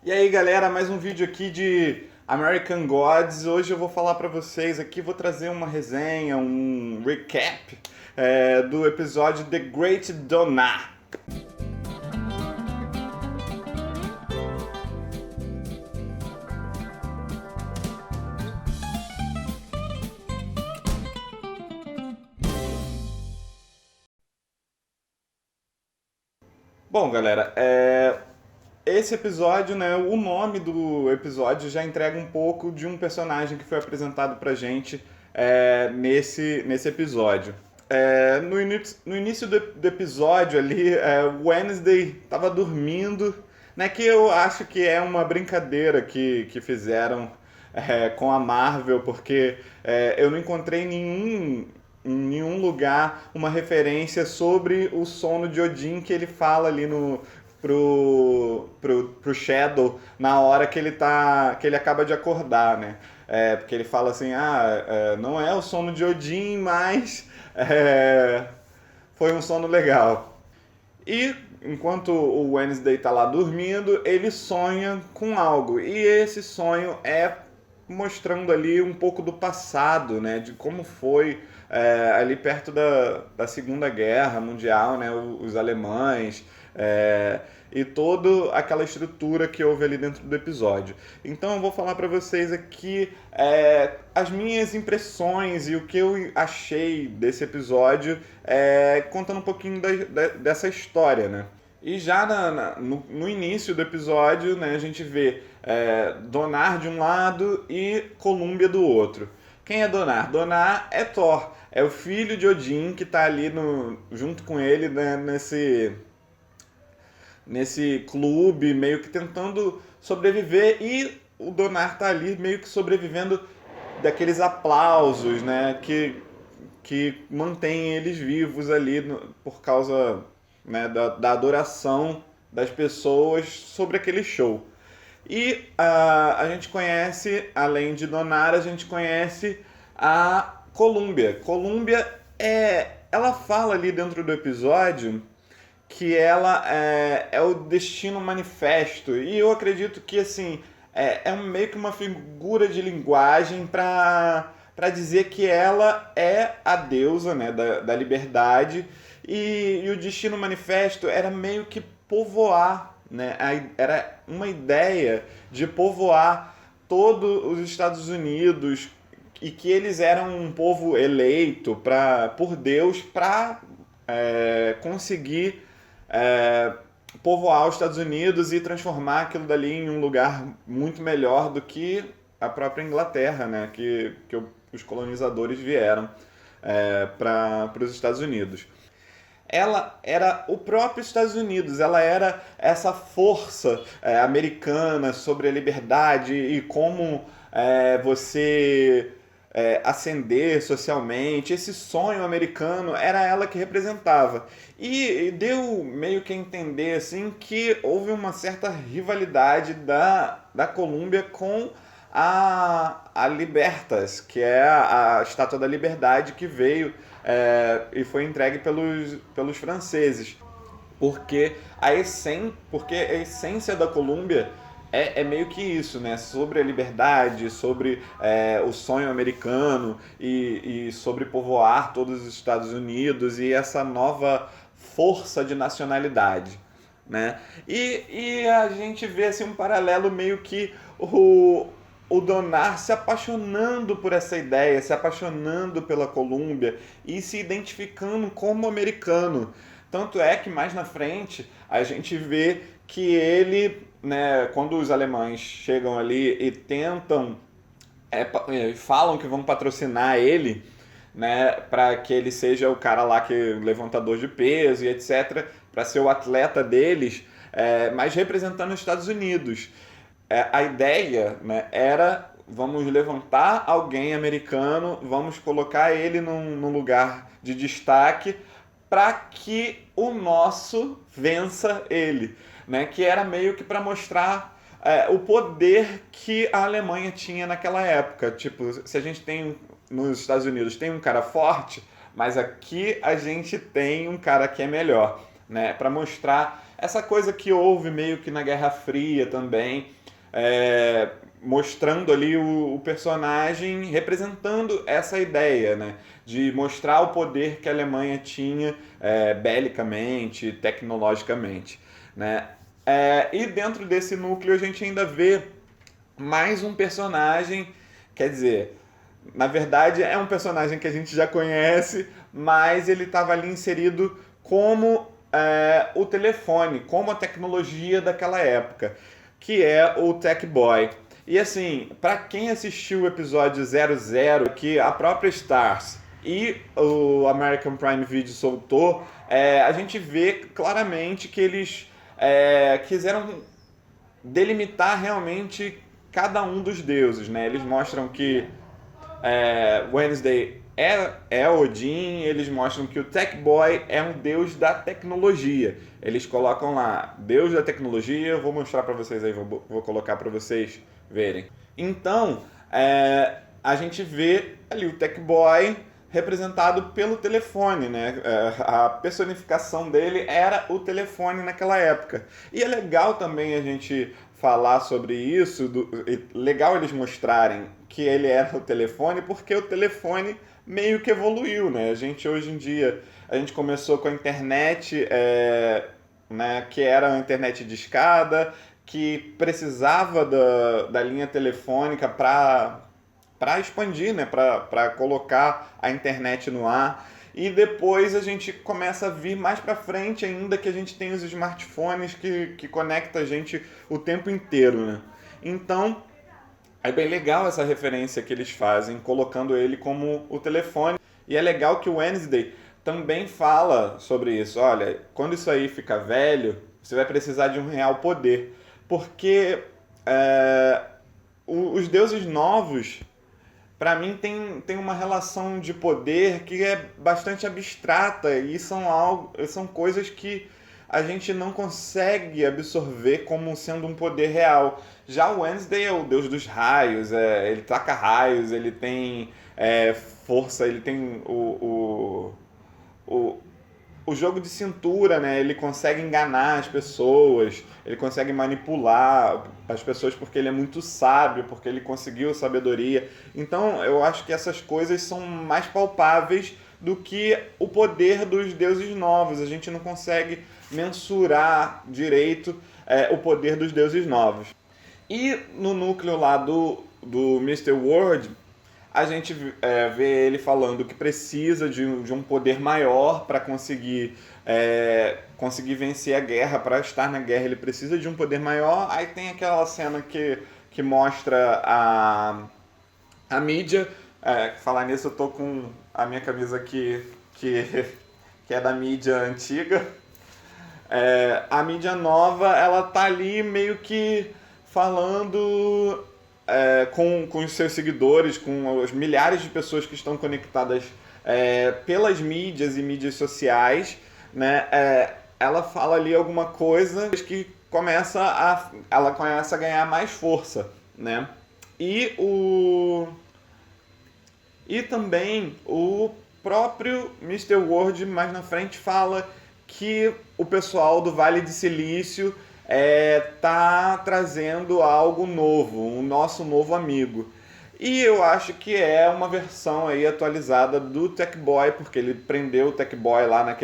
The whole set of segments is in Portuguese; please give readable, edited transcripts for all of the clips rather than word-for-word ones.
E aí galera, mais um vídeo aqui de American Gods. Hoje eu vou falar pra vocês aqui, vou trazer uma resenha, um recap do episódio The Great Donar. Bom galera, esse episódio, né, o nome do episódio já entrega um pouco de um personagem que foi apresentado pra gente nesse episódio. No início do episódio ali, Wednesday tava dormindo, né, que eu acho que é uma brincadeira que fizeram com a Marvel, porque eu não encontrei em nenhum lugar uma referência sobre o sono de Odin que ele fala ali no pro Shadow na hora que ele acaba de acordar, né? Porque ele fala assim, não é o sono de Odin, mas foi um sono legal. E enquanto o Wednesday tá lá dormindo, ele sonha com algo. E esse sonho é mostrando ali um pouco do passado, né? De como foi ali perto da Segunda Guerra Mundial, né? Os alemães. E toda aquela estrutura que houve ali dentro do episódio. Então eu vou falar para vocês aqui as minhas impressões e o que eu achei desse episódio, contando um pouquinho dessa história, né? E já no início do episódio, né, a gente vê Donar de um lado e Columbia do outro. Quem é Donar? Donar é Thor, é o filho de Odin que está ali junto com ele, né, nesse clube, meio que tentando sobreviver, e o Donar tá ali meio que sobrevivendo daqueles aplausos, né, que mantém eles vivos ali por causa, né, da adoração das pessoas sobre aquele show. E a gente conhece, além de Donar, a gente conhece a Columbia. Columbia ela fala ali dentro do episódio que ela é o destino manifesto. E eu acredito que assim meio que uma figura de linguagem para dizer que ela é a deusa, né, da liberdade, e o destino manifesto era meio que povoar, né, era uma ideia de povoar todos os Estados Unidos, e que eles eram um povo eleito por Deus para conseguir é, povoar os Estados Unidos e transformar aquilo dali em um lugar muito melhor do que a própria Inglaterra, né? Que os colonizadores vieram para os Estados Unidos. Ela era o próprio Estados Unidos, ela era essa força americana sobre a liberdade e como você ascender socialmente. Esse sonho americano era ela que representava. E deu meio que a entender assim que houve uma certa rivalidade da Colômbia com a Libertas, que é a Estátua da Liberdade que veio e foi entregue pelos franceses. Porque a essência da Colômbia é meio que isso, né? Sobre a liberdade, sobre o sonho americano e sobre povoar todos os Estados Unidos e essa nova força de nacionalidade, né? E a gente vê assim, um paralelo meio que o Donar se apaixonando por essa ideia, se apaixonando pela Colômbia e se identificando como americano. Tanto é que mais na frente a gente vê que ele, né, quando os alemães chegam ali e tentam, falam que vão patrocinar ele, né, para que ele seja o cara lá que levantador de peso e etc, para ser o atleta deles, mas representando os Estados Unidos. A ideia, né, era vamos levantar alguém americano, vamos colocar ele num lugar de destaque para que o nosso vença ele, né? Que era meio que para mostrar o poder que a Alemanha tinha naquela época. Tipo, se a gente tem nos Estados Unidos tem um cara forte, mas aqui a gente tem um cara que é melhor, né? Para mostrar essa coisa que houve meio que na Guerra Fria também, mostrando ali o personagem representando essa ideia, né, de mostrar o poder que a Alemanha tinha belicamente, tecnologicamente, né. E dentro desse núcleo a gente ainda vê mais um personagem, quer dizer, na verdade é um personagem que a gente já conhece, mas ele estava ali inserido como o telefone, como a tecnologia daquela época, que é o Tech Boy. E assim, para quem assistiu o episódio 00, que a própria Starz e o American Prime Video soltou, a gente vê claramente que eles quiseram delimitar realmente cada um dos deuses, né? Eles mostram que Wednesday é Odin, eles mostram que o Tech Boy é um deus da tecnologia. Eles colocam lá, deus da tecnologia, eu vou mostrar para vocês aí, vou colocar para vocês verem. Então, a gente vê ali o Tech Boy representado pelo telefone, né? A personificação dele era o telefone naquela época. E é legal também a gente falar sobre isso, legal eles mostrarem que ele era o telefone, porque o telefone meio que evoluiu, né? A gente hoje em dia, a gente começou com a internet, né, que era uma internet de escada, que precisava da linha telefônica para expandir, né, para colocar a internet no ar. E depois a gente começa a vir mais para frente ainda, que a gente tem os smartphones que conecta a gente o tempo inteiro, né? Então, é bem legal essa referência que eles fazem, colocando ele como o telefone. E é legal que o Wednesday também fala sobre isso. Olha, quando isso aí ficar velho, você vai precisar de um real poder. Porque os deuses novos, para mim, tem uma relação de poder que é bastante abstrata e são coisas que a gente não consegue absorver como sendo um poder real. Já o Wednesday é o deus dos raios, ele taca raios, ele tem força, ele tem o, o jogo de cintura, né? Ele consegue enganar as pessoas, ele consegue manipular as pessoas porque ele é muito sábio, porque ele conseguiu sabedoria. Então eu acho que essas coisas são mais palpáveis do que o poder dos deuses novos. A gente não consegue mensurar direito o poder dos deuses novos. E no núcleo lá do Mr. World, a gente vê ele falando que precisa de um poder maior para conseguir vencer a guerra, para estar na guerra ele precisa de um poder maior. Aí tem aquela cena que mostra a mídia. Falar nisso, eu tô com a minha camisa aqui, que é da mídia antiga. A mídia nova, ela tá ali meio que falando com os seus seguidores, com os milhares de pessoas que estão conectadas pelas mídias e mídias sociais, né? Ela fala ali alguma coisa que ela começa a ganhar mais força, né? E também o próprio Mr. World mais na frente fala que o pessoal do Vale de Silício tá trazendo algo novo, um nosso novo amigo. E eu acho que é uma versão aí atualizada do Tech Boy, porque ele prendeu o Tech Boy lá na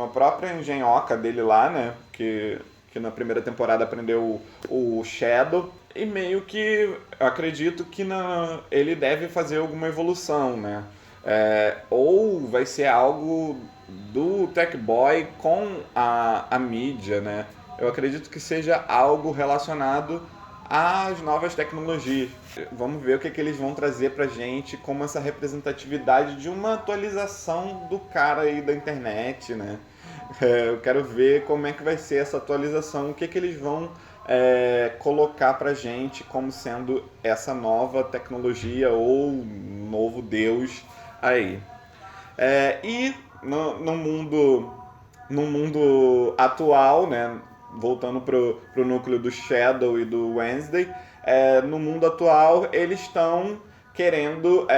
própria engenhoca dele lá, né? Que na primeira temporada prendeu o Shadow. E meio que eu acredito que ele deve fazer alguma evolução, né? Ou vai ser algo do Tech Boy com a mídia, né? Eu acredito que seja algo relacionado às novas tecnologias. Vamos ver o que eles vão trazer pra gente como essa representatividade de uma atualização do cara aí da internet, né? Eu quero ver como é que vai ser essa atualização, o que eles vão colocar pra gente como sendo essa nova tecnologia ou novo Deus aí. E no mundo atual, né, voltando pro núcleo do Shadow e do Wednesday, no mundo atual eles estão querendo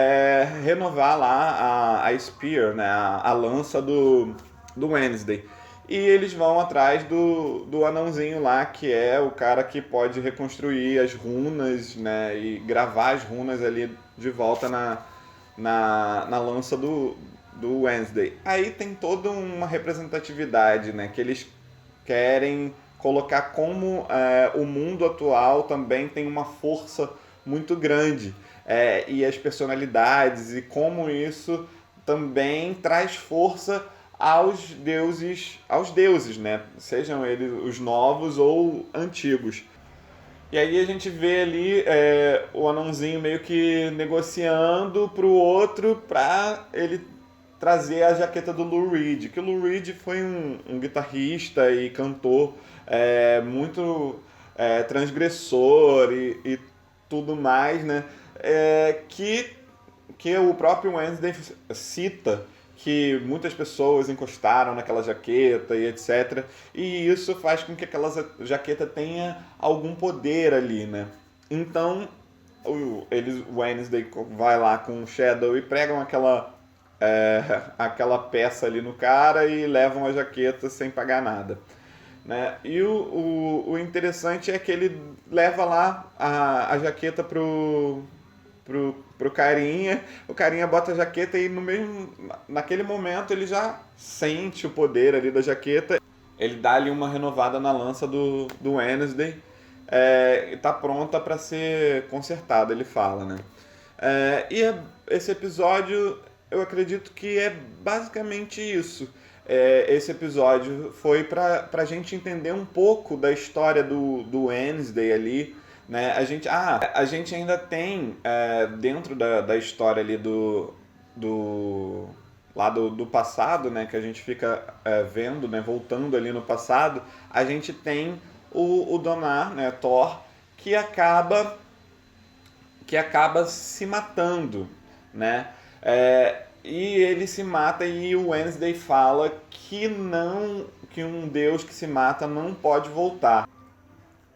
renovar lá a Spear, né, a lança do Wednesday. e eles vão atrás do anãozinho lá, que é o cara que pode reconstruir as runas, né, e gravar as runas ali de volta na lança do Wednesday. Aí tem toda uma representatividade, né, que eles querem colocar como o mundo atual também tem uma força muito grande, e as personalidades, e como isso também traz força aos deuses, né? Sejam eles os novos ou antigos. E aí a gente vê ali o anãozinho meio que negociando pro outro pra ele trazer a jaqueta do Lou Reed, que o Lou Reed foi um guitarrista e cantor muito transgressor e tudo mais, né? Que o próprio Wednesday cita que muitas pessoas encostaram naquela jaqueta e etc. E isso faz com que aquela jaqueta tenha algum poder ali, né? Então, o Wednesday vai lá com o Shadow e pregam aquela peça ali no cara e levam a jaqueta sem pagar nada. Né? E o interessante é que ele leva lá a jaqueta pro carinha, o carinha bota a jaqueta e naquele momento ele já sente o poder ali da jaqueta, ele dá ali uma renovada na lança do Wednesday, e tá pronta para ser consertada, ele fala, né? Esse episódio, eu acredito que é basicamente isso. Esse episódio foi pra gente entender um pouco da história do Wednesday ali, né? A gente ainda tem dentro da história ali lá do passado, né? Que a gente fica vendo, né? Voltando ali no passado, a gente tem o Donar, né? Thor, que acaba se matando, né? E ele se mata e o Wednesday fala que um deus que se mata não pode voltar,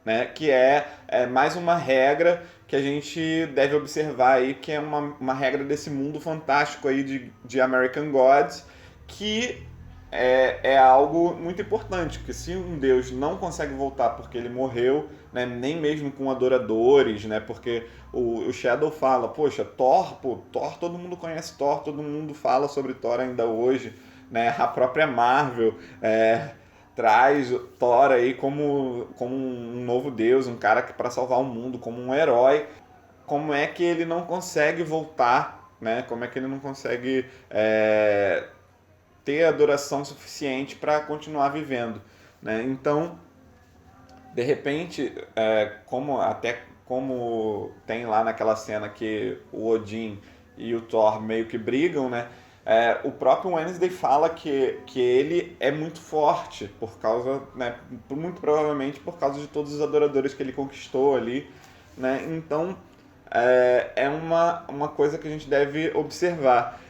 né? Que é mais uma regra que a gente deve observar aí, que é uma regra desse mundo fantástico aí de American Gods, que é algo muito importante, que se um deus não consegue voltar porque ele morreu, né, nem mesmo com adoradores, né, porque o Shadow fala, poxa, Thor, todo mundo conhece Thor, todo mundo fala sobre Thor ainda hoje, né, a própria Marvel traz Thor aí como um novo deus, um cara que para salvar o mundo, como um herói. Como é que ele não consegue voltar, né? Como é que ele não consegue ter adoração suficiente para continuar vivendo, né? Então, de repente, como tem lá naquela cena que o Odin e o Thor meio que brigam, né? O próprio Wednesday fala que ele é muito forte por causa, né? Muito provavelmente por causa de todos os adoradores que ele conquistou ali, né? Então é uma coisa que a gente deve observar.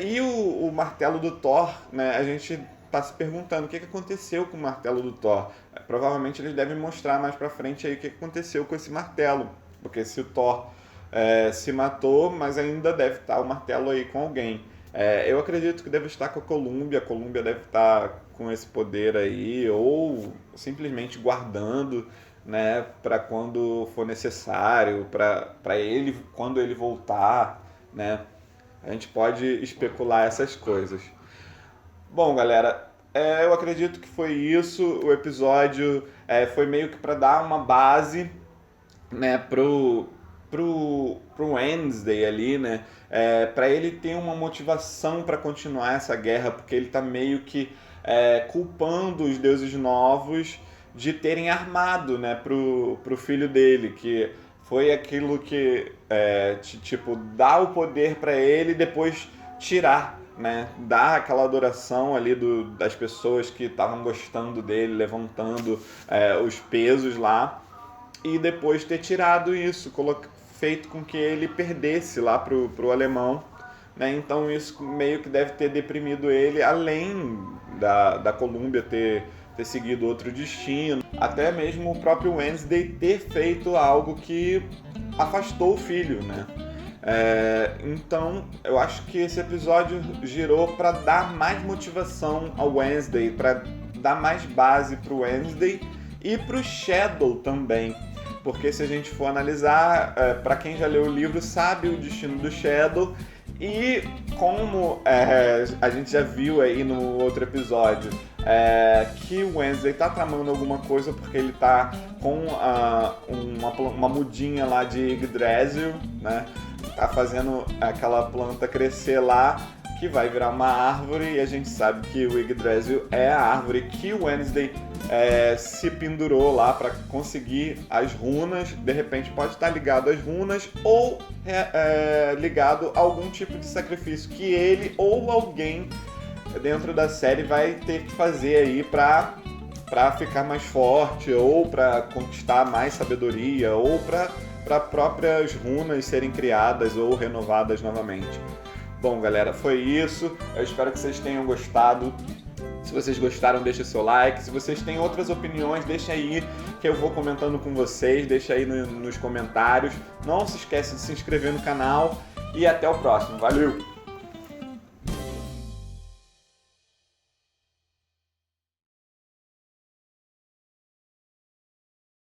E o martelo do Thor, né? A gente está se perguntando o que aconteceu com o martelo do Thor. Provavelmente eles devem mostrar mais pra frente aí o que aconteceu com esse martelo, porque se o Thor se matou, mas ainda deve estar o martelo aí com alguém. Eu acredito que deve estar com a Columbia deve estar com esse poder aí, ou simplesmente guardando, né, para quando for necessário, para ele, quando ele voltar, né? A gente pode especular essas coisas. Bom, galera, eu acredito que foi isso. O episódio foi meio que para dar uma base, né, pro Wednesday ali, né? Para ele ter uma motivação para continuar essa guerra, porque ele tá meio que culpando os deuses novos de terem armado, né, pro filho dele, que foi aquilo que tipo dá o poder para ele e depois tirar, né, dar aquela adoração ali das pessoas que estavam gostando dele, levantando os pesos lá, e depois ter tirado isso, feito com que ele perdesse lá pro alemão, né? Então isso meio que deve ter deprimido ele, além da Columbia ter seguido outro destino, até mesmo o próprio Wednesday ter feito algo que afastou o filho, né? Então eu acho que esse episódio girou para dar mais motivação ao Wednesday, para dá mais base pro Wednesday e pro Shadow também. Porque se a gente for analisar, para quem já leu o livro sabe o destino do Shadow, e como a gente já viu aí no outro episódio, que o Wednesday tá tramando alguma coisa porque ele tá com uma mudinha lá de Yggdrasil, né? Tá fazendo aquela planta crescer lá, que vai virar uma árvore, e a gente sabe que o Yggdrasil é a árvore que o Wednesday se pendurou lá para conseguir as runas. De repente pode estar ligado às runas ou ligado a algum tipo de sacrifício que ele ou alguém dentro da série vai ter que fazer aí para ficar mais forte, ou para conquistar mais sabedoria, ou para próprias runas serem criadas ou renovadas novamente. Bom, galera, foi isso. Eu espero que vocês tenham gostado. Se vocês gostaram, deixa seu like. Se vocês têm outras opiniões, deixa aí que eu vou comentando com vocês. Deixa aí nos comentários. Não se esqueça de se inscrever no canal. E até o próximo. Valeu!